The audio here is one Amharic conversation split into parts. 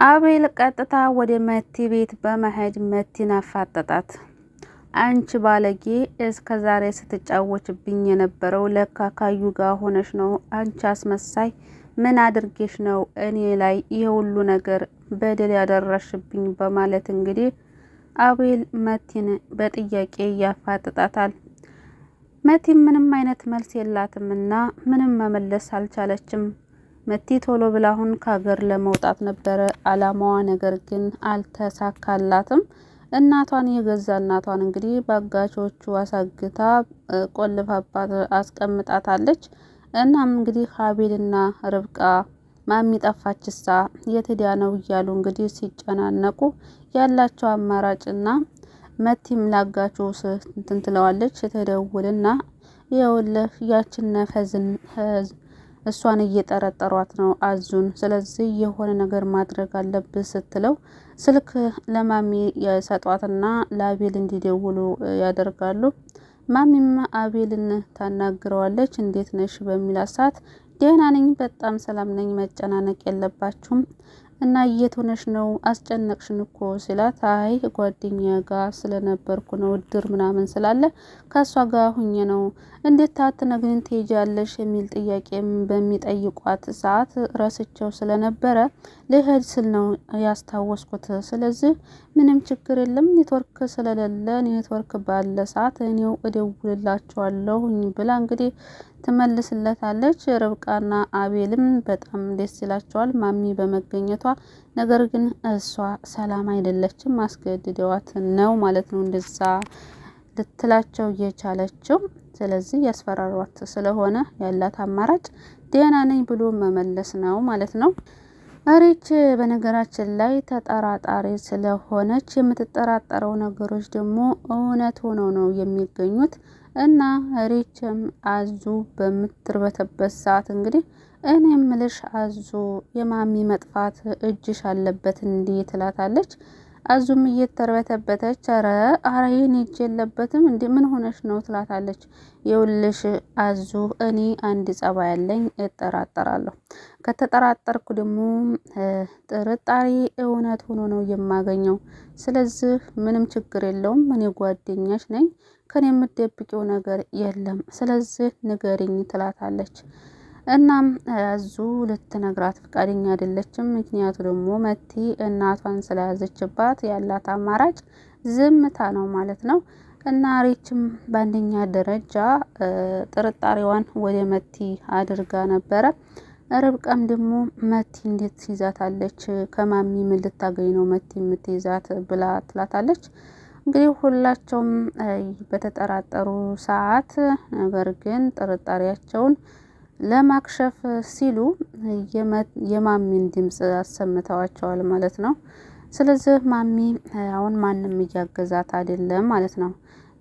አቤል ቀጥታ ወደ መቲ ቤት በመሄድ መቲን አፋጠጣት። አንቺ ባለጌ እስከ ዛሬ ስትጫወችብኝ የነበረው ለካ ካዩ ጋር ሆነሽ ነው። አንቺ አስመሳይ ምን አድርጌሽ ነው እኔ ላይ ይሄ ሁሉ ነገር በደል ያደረሽብኝ? በማለት እንግዲህ አቤል መቲን በጥያቄ ያፋጥጣታል። መቲም ምንም አይነት መልስ የላትምና ምንም መመለስ አልቻለችም። መቲ ቶሎ ብላ አሁን ከሀገር ለመውጣት ነበረ አላማዋ፣ ነገር ግን አልተሳካላትም። እናቷን የገዛ እናቷን እንግዲህ በአጋቾቹ አሳግታ ቆልፋባት አስቀምጣታለች። እናም እንግዲህ አቤልና ርብቃ ማሚ ጠፋችሳ የት ሄዳ ነው እያሉ እንግዲህ ሲጨናነቁ ያላቸው አማራጭና መቲም ላጋቹ እንትን ትለዋለች። ተደውልና ይኸውልህ ያችን ነፈዝን እሷን እየጠረጠሯት ነው አዙን፣ ስለዚህ የሆነ ነገር ማድረግ አለብህ ስትለው ስልክ ለማሚ የሰጧትና ለአቤል እንዲደውሉ ያደርጋሉ። ማሚም አቤልን ታናግረዋለች። እንዴት ነሽ በሚላት ሰዓት ደህና ነኝ፣ በጣም ሰላም ነኝ፣ መጨናነቅ የለባችሁም እና የት ሆነሽ ነው አስጨነቅሽን እኮ ሲላት፣ አይ ጓደኛ ጋር ስለነበርኩ ነው እድር ምናምን ስላለ ከሷ ጋር ሁኜ ነው። እንዴት ታትነግሪን ትሄጃለሽ የሚል ጥያቄም በሚጠይቋት ሰዓት ረስቸው ስለነበረ ልሄድ ስል ነው ያስታወስኩት። ስለዚህ ምንም ችግር የለም፣ ኔትወርክ ስለሌለ ኔትወርክ ባለ ሰዓት እኔው እደውልላችኋለሁ ብላ እንግዲህ ትመልስለታለች። ርብቃና አቤልም በጣም ደስ ይላቸዋል ማሚ በመገኘቷ። ነገር ግን እሷ ሰላም አይደለችም፣ አስገድደዋት ነው ማለት ነው እንደዛ ልትላቸው እየቻለችው። ስለዚህ ያስፈራሯት ስለሆነ ያላት አማራጭ ደህና ነኝ ብሎ መመለስ ነው ማለት ነው። ሪች በነገራችን ላይ ተጠራጣሪ ስለሆነች የምትጠራጠረው ነገሮች ደግሞ እውነት ሆነው ነው የሚገኙት። እና ሪችም አዙ በምትርበተበት ሰዓት እንግዲህ እኔ ምልሽ አዙ የማሚ መጥፋት እጅሽ አለበት እንዲህ ትላታለች። አዙም እየተርበተበተች አረ ይሄን እጅ የለበትም እንዴ ምን ሆነሽ ነው ትላታለች። ይኸውልሽ አዙ እኔ አንድ ጸባይ ያለኝ እጠራጠራለሁ፣ ከተጠራጠርኩ ደግሞ ጥርጣሬ እውነት ሆኖ ነው የማገኘው። ስለዚህ ምንም ችግር የለውም፣ እኔ ጓደኛሽ ነኝ፣ ከኔ የምትደብቂው ነገር የለም፣ ስለዚህ ንገሪኝ ትላታለች። እናም አዙ ልትነግራት ፈቃደኛ አይደለችም። ምክንያቱ ደግሞ መቲ እናቷን ስለያዘችባት ያላት አማራጭ ዝምታ ነው ማለት ነው። እና ሪችም በአንደኛ ደረጃ ጥርጣሬዋን ወደ መቲ አድርጋ ነበረ። ርብቃም ደግሞ መቲ እንዴት ትይዛታለች? ከማሚ ምን ልታገኝ ነው መቲ የምትይዛት ብላ ትላታለች። እንግዲህ ሁላቸውም በተጠራጠሩ ሰዓት ነገር ግን ጥርጣሬያቸውን ለማክሸፍ ሲሉ የማሚን ድምጽ አሰምተዋቸዋል ማለት ነው። ስለዚህ ማሚ አሁን ማንም እያገዛት አይደለም ማለት ነው።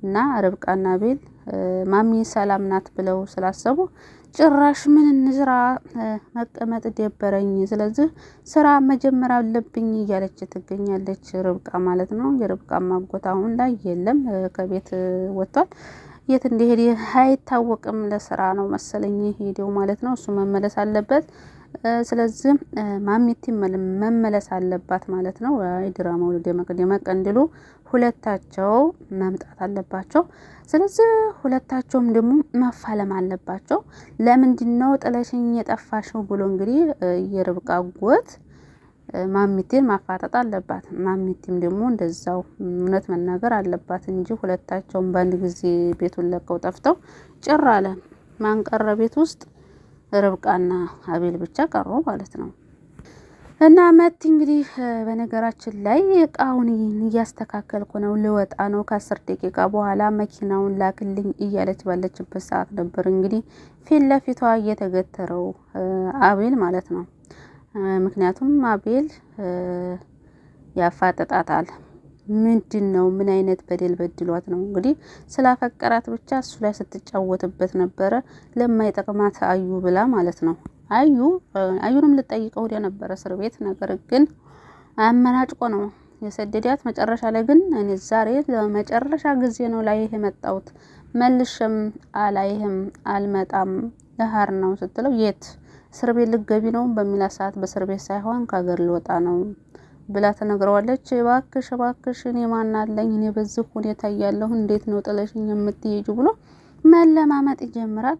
እና ርብቃና አቤል ማሚ ሰላም ናት ብለው ስላሰቡ ጭራሽ ምን እንስራ መቀመጥ ደበረኝ፣ ስለዚህ ስራ መጀመር አለብኝ እያለች ትገኛለች ርብቃ ማለት ነው። የርብቃ ማጎት አሁን ላይ የለም፣ ከቤት ወጥቷል። የት እንደሄደ አይታወቅም። ለስራ ነው መሰለኝ ሄደው ማለት ነው። እሱ መመለስ አለበት። ስለዚህ ማሚቲ መመለስ አለባት ማለት ነው። ድራማው ደመቅ እንዲሉ ሁለታቸው መምጣት አለባቸው። ስለዚህ ሁለታቸውም ደግሞ መፋለም አለባቸው። ለምንድነው ጥለሽኝ የጠፋሽው ብሎ እንግዲህ የርብቃ አጎት ማሚቴን ማፋጠጥ አለባት። ማሚቴም ደግሞ እንደዛው እውነት መናገር አለባት እንጂ ሁለታቸውም በአንድ ጊዜ ቤቱን ለቀው ጠፍተው ጭር አለ። ማን ቀረ ቤት ውስጥ? ርብቃና አቤል ብቻ ቀሩ ማለት ነው። እና መቲ እንግዲህ በነገራችን ላይ እቃውን እያስተካከልኩ ነው፣ ልወጣ ነው፣ ከ10 ደቂቃ በኋላ መኪናውን ላክልኝ እያለች ባለችበት ሰዓት ነበር እንግዲህ ፊት ለፊቷ እየተገተረው አቤል ማለት ነው። ምክንያቱም አቤል ያፋጠጣታል። ምንድን ነው ምን አይነት በደል በድሏት ነው? እንግዲህ ስላፈቀራት ብቻ እሱ ላይ ስትጫወትበት ነበረ፣ ለማይጠቅማት አዩ ብላ ማለት ነው። አዩንም ልጠይቀው ወዲያ ነበረ እስር ቤት። ነገር ግን አመናጭቆ ነው የሰደዳት። መጨረሻ ላይ ግን እኔ ዛሬ ለመጨረሻ ጊዜ ነው ላይ የመጣሁት፣ መልሽም አላይህም፣ አልመጣም፣ ለሃር ነው ስትለው የት እስር ቤት ልገቢ ነው በሚላ ሰዓት በእስር ቤት ሳይሆን ከሀገር ልወጣ ነው ብላ ተነግረዋለች። እባክሽ እኔ ማን አለኝ እኔ በዚህ ሁኔታ እያለሁ እንዴት ነው ጥለሽኝ የምትሄጂው ብሎ መለማመጥ ይጀምራል።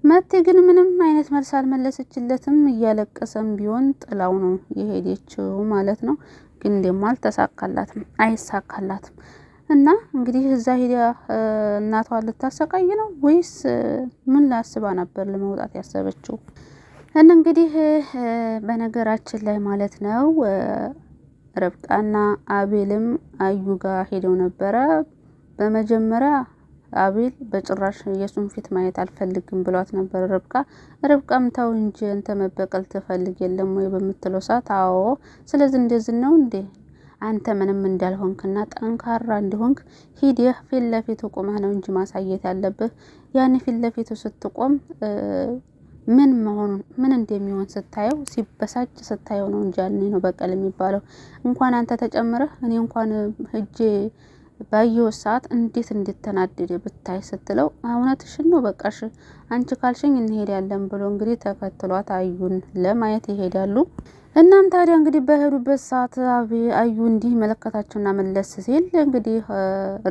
መቴ ግን ምንም አይነት መልስ አልመለሰችለትም። እያለቀሰም ቢሆን ጥላው ነው የሄደችው ማለት ነው። ግን ደግሞ አልተሳካላትም፣ አይሳካላትም። እና እንግዲህ እዛ ሄዳ እናቷን ልታሰቃይ ነው ወይስ ምን ላስባ ነበር ለመውጣት ያሰበችው? እና እንግዲህ በነገራችን ላይ ማለት ነው ርብቃና አቤልም አዩ ጋር ሄደው ነበረ። በመጀመሪያ አቤል በጭራሽ የሱን ፊት ማየት አልፈልግም ብሏት ነበር። ርብቃም ተው እንጂ አንተ መበቀል ትፈልግ የለም ወይ በምትለው ሰዓት አዎ ስለዚህ እንደዚህ ነው እንዴ አንተ ምንም እንዳልሆንክና ጠንካራ እንደሆንክ ሂደህ ፊት ለፊቱ ቆመህ ነው እንጂ ማሳየት ያለብህ። ያን ፊት ለፊቱ ስትቆም ምን እንደሚሆን ስታየው ሲበሳጭ ስታየው ነው እንጂ ያኔ ነው በቀል የሚባለው። እንኳን አንተ ተጨምረህ እኔ እንኳን ሂጄ ባየው ሰዓት እንዴት እንድትናደደ ብታይ ስትለው እውነትሽን ነው በቃሽ አንቺ ካልሽኝ እንሄዳለን ብሎ እንግዲህ ተከትሏት አዩን ለማየት ይሄዳሉ። እናም ታዲያ እንግዲህ በሄዱበት ሰዓት አዩ እንዲህ መለከታቸውና መለስ ሲል እንግዲህ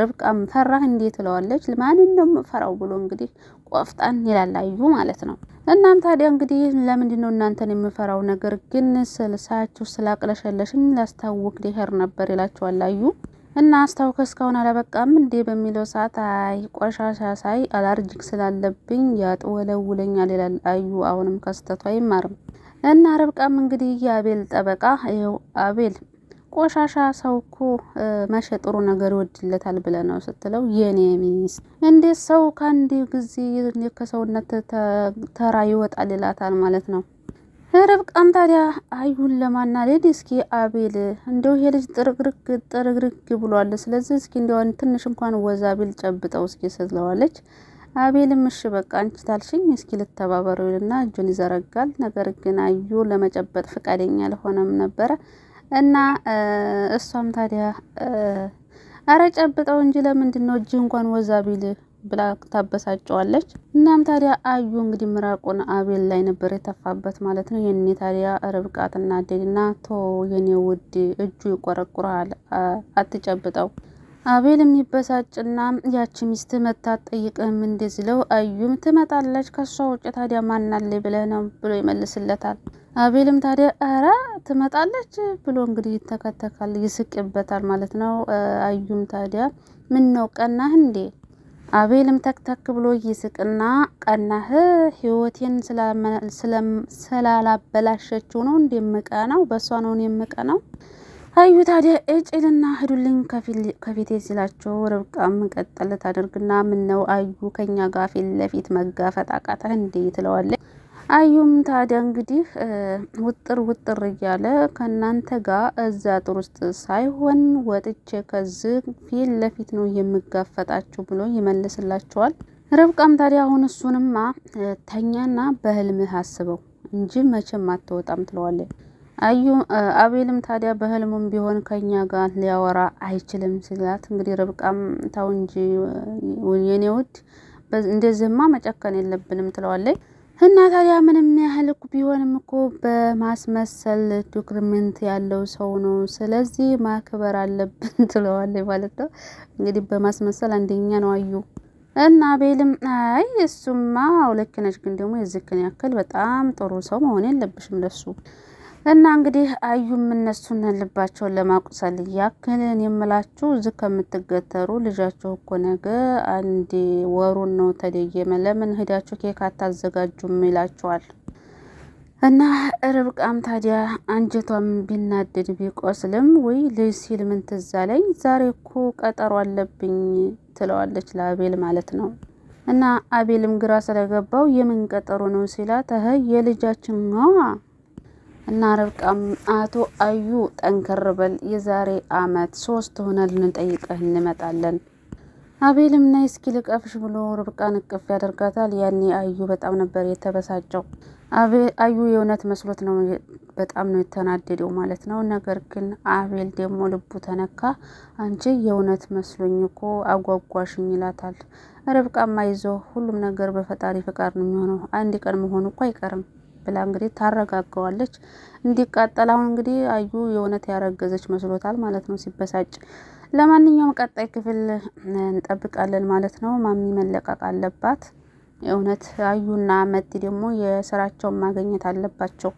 ርብቃም ፈራህ እንዴት ትለዋለች። ማንን ነው ፈራው ብሎ እንግዲህ ቆፍጣን ይላል አዩ ማለት ነው። እናም ታዲያ እንግዲህ ለምንድን ነው እናንተን የምፈራው ነገር ግን ሳያችሁ ስላቅለሸለሽኝ ላስታውቅ ሊሄር ነበር ይላቸዋል አዩ። እና አስታውከ እስካሁን አላበቃም እንዴ በሚለው ሰዓት አይ ቆሻሻ ሳይ አላርጂክ ስላለብኝ ያጥወለውለኛል ይላል አዩ። አሁንም ከስተቷ አይማርም። እና ርብቃም እንግዲህ የአቤል ጠበቃ ይኸው አቤል ቆሻሻ ሰው እኮ መቼ ጥሩ ነገር ይወድለታል ብለህ ነው ስትለው የኔ ሚስት እንዴት ሰው ከአንድ ጊዜ ከሰውነት ተራ ይወጣል ይላታል ማለት ነው። ርብቃም ታዲያ አዩን ለማናደድ እስኪ አቤል እንደው ይሄ ልጅ ጥርግርግ ብሏል፣ ስለዚህ እስኪ እንደው ትንሽ እንኳን ወዛ ቢል ጨብጠው እስኪ ስትለዋለች። አቤልም እሺ በቃ አንቺ ታልሽኝ እስኪ ልተባበሩልና እጁን ይዘረጋል። ነገር ግን አዩ ለመጨበጥ ፍቃደኛ አልሆነም ነበረ እና እሷም ታዲያ አረ ጨብጠው እንጂ ለምንድነው እጅ እንኳን ወዛ ቢል ብላ ታበሳጨዋለች። እናም ታዲያ አዩ እንግዲህ ምራቁን አቤል ላይ ነበር የተፋበት ማለት ነው። የኔ ታዲያ ርብቃ ትናደድና ቶ የኔ ውድ እጁ ይቆረቁራል አትጨብጠው። አቤል የሚበሳጭና ያቺ ሚስት መታ ጠይቅህም እንደዚለው አዩም ትመጣለች ከሷ ውጭ ታዲያ ማናለ ብለህ ነው ብሎ ይመልስለታል። አቤልም ታዲያ አረ ትመጣለች ብሎ እንግዲህ ይተከተካል ይስቅበታል ማለት ነው። አዩም ታዲያ ምን ነው ቀናህ እንዴ? አቤልም ተክተክ ብሎ ይስቅና ቀናህ ህይወቴን ስላላበላሸችው ነው እንደምቀናው በሷ ነው የምቀናው። አዩ ታዲያ እጭልና ሄዱልኝ ከፊቴ ሲላቸው ርብቃም ቀጠል ታደርግና ምን ነው አዩ ከኛ ጋር ፊት ለፊት መጋፈጥ አቃተህ እንዴ ትለዋለች። አዩም ታዲያ እንግዲህ ውጥር እያለ ከናንተ ጋር እዛ ጥሩ ውስጥ ሳይሆን ወጥቼ ከዚህ ፊት ለፊት ነው የምጋፈጣችሁ ብሎ ይመልስላቸዋል። ርብቃም ታዲያ አሁን እሱንማ ተኛና በህልምህ አስበው እንጂ መቼም አትወጣም ትለዋለች። አቤልም ታዲያ በህልሙም ቢሆን ከኛ ጋር ሊያወራ አይችልም ሲላት እንግዲህ ርብቃም ታው እንጂ የኔ ውድ እንደዚህማ መጨከን የለብንም ትለዋለች። እና ታዲያ ምንም ያህል ቢሆንም እኮ በማስመሰል ዶክመንት ያለው ሰው ነው ስለዚህ ማክበር አለብን ትለዋለች ማለት ነው። እንግዲህ በማስመሰል አንደኛ ነው አዩ። እና አቤልም አይ እሱማ ልክ ነሽ፣ ግን ደግሞ የዝክን ያክል በጣም ጥሩ ሰው መሆን የለብሽም ለሱ። እና እንግዲህ አዩም እነሱን ልባቸውን ለማቁሰል ያክልን የምላችሁ እዚህ ከምትገተሩ ልጃቸው እኮ ነገ አንድ ወሩን ነው ተደየመ ለምን ሄዳችሁ ኬክ አታዘጋጁም ይላቸዋል። እና ርብቃም ታዲያ አንጀቷም ቢናደድ ቢቆስልም ወይ ልጅ ሲል ምን ትዝ አለኝ ዛሬ እኮ ቀጠሮ አለብኝ ትለዋለች ለአቤል ማለት ነው። እና አቤልም ግራ ስለገባው የምን ቀጠሮ ነው ሲላት የልጃችን ነው። እና ርብቃም አቶ አዩ ጠንከር በል የዛሬ አመት 3 ሆነን ልንጠይቅህ እንመጣለን። አቤልም ነይ እስኪ ልቀፍሽ ብሎ ርብቃን እቅፍ ያደርጋታል። ያኔ አዩ በጣም ነበር የተበሳጨው። አዩ የእውነት መስሎት ነው በጣም ነው የተናደደው ማለት ነው። ነገር ግን አቤል ደግሞ ልቡ ተነካ። አንቺ የእውነት መስሎኝ እኮ አጓጓሽኝ ይላታል። ርብቃም አይዞህ ሁሉም ነገር በፈጣሪ ፍቃድ ነው የሚሆነው አንድ ቀን መሆኑ እኮ አይቀርም ብላ እንግዲህ ታረጋጋዋለች። እንዲቃጠል አሁን እንግዲህ አዩ የእውነት ያረገዘች መስሎታል ማለት ነው ሲበሳጭ። ለማንኛውም ቀጣይ ክፍል እንጠብቃለን ማለት ነው። ማሚ መለቀቅ አለባት። የእውነት አዩና መቲ ደግሞ የስራቸውን ማግኘት አለባቸው።